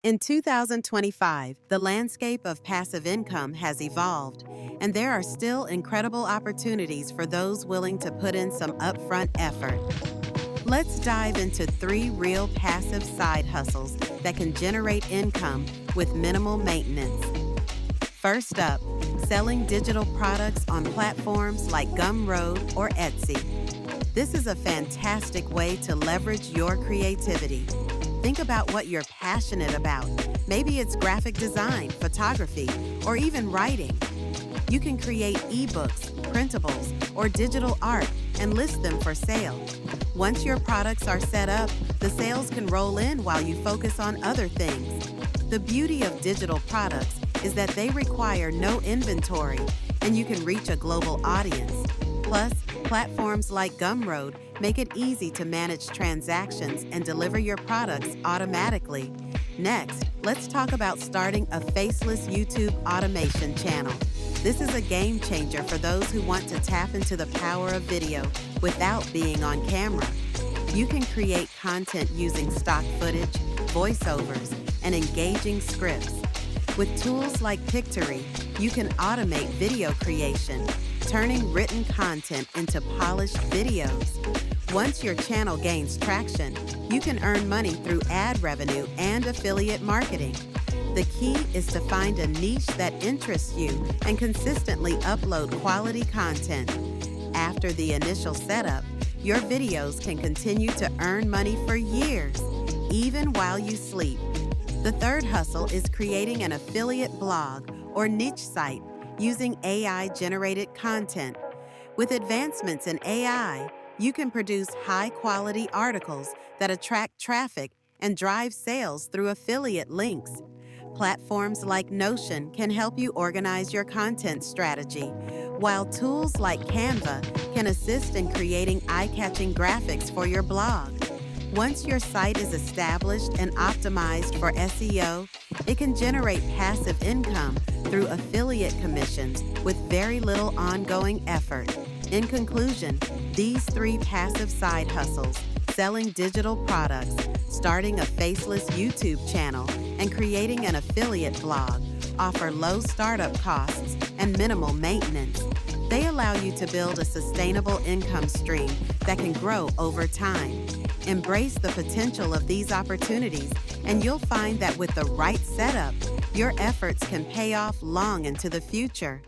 In 2025, the landscape of passive income has evolved, and there are still incredible opportunities for those willing to put in some upfront effort. Let's dive into 3 real passive side hustles that can generate income with minimal maintenance. First up, selling digital products on platforms like Gumroad or Etsy. This is a fantastic way to leverage your creativity. Think about what you're passionate about. Maybe it's graphic design, photography, or even writing. You can create ebooks, printables, or digital art and list them for sale. Once your products are set up, the sales can roll in while you focus on other things. The beauty of digital products is that they require no inventory, and you can reach a global audience. Plus, platforms like Gumroad make it easy to manage transactions and deliver your products automatically. Next, let's talk about starting a faceless YouTube automation channel. This is a game changer for those who want to tap into the power of video without being on camera. You can create content using stock footage, voiceovers, and engaging scripts. With tools like Pictory, you can automate video creation, turning written content into polished videos. Once your channel gains traction, you can earn money through ad revenue and affiliate marketing. The key is to find a niche that interests you and consistently upload quality content. After the initial setup, your videos can continue to earn money for years, even while you sleep. The third hustle is creating an affiliate blog or niche site using AI-generated content. With advancements in AI, you can produce high-quality articles that attract traffic and drive sales through affiliate links. Platforms like Notion can help you organize your content strategy, while tools like Canva can assist in creating eye-catching graphics for your blog. Once your site is established and optimized for SEO, it can generate passive income through affiliate commissions with very little ongoing effort. In conclusion, these 3 passive side hustles, selling digital products, starting a faceless YouTube channel, and creating an affiliate blog, offer low startup costs and minimal maintenance. They allow you to build a sustainable income stream that can grow over time. Embrace the potential of these opportunities, and you'll find that with the right setup, your efforts can pay off long into the future.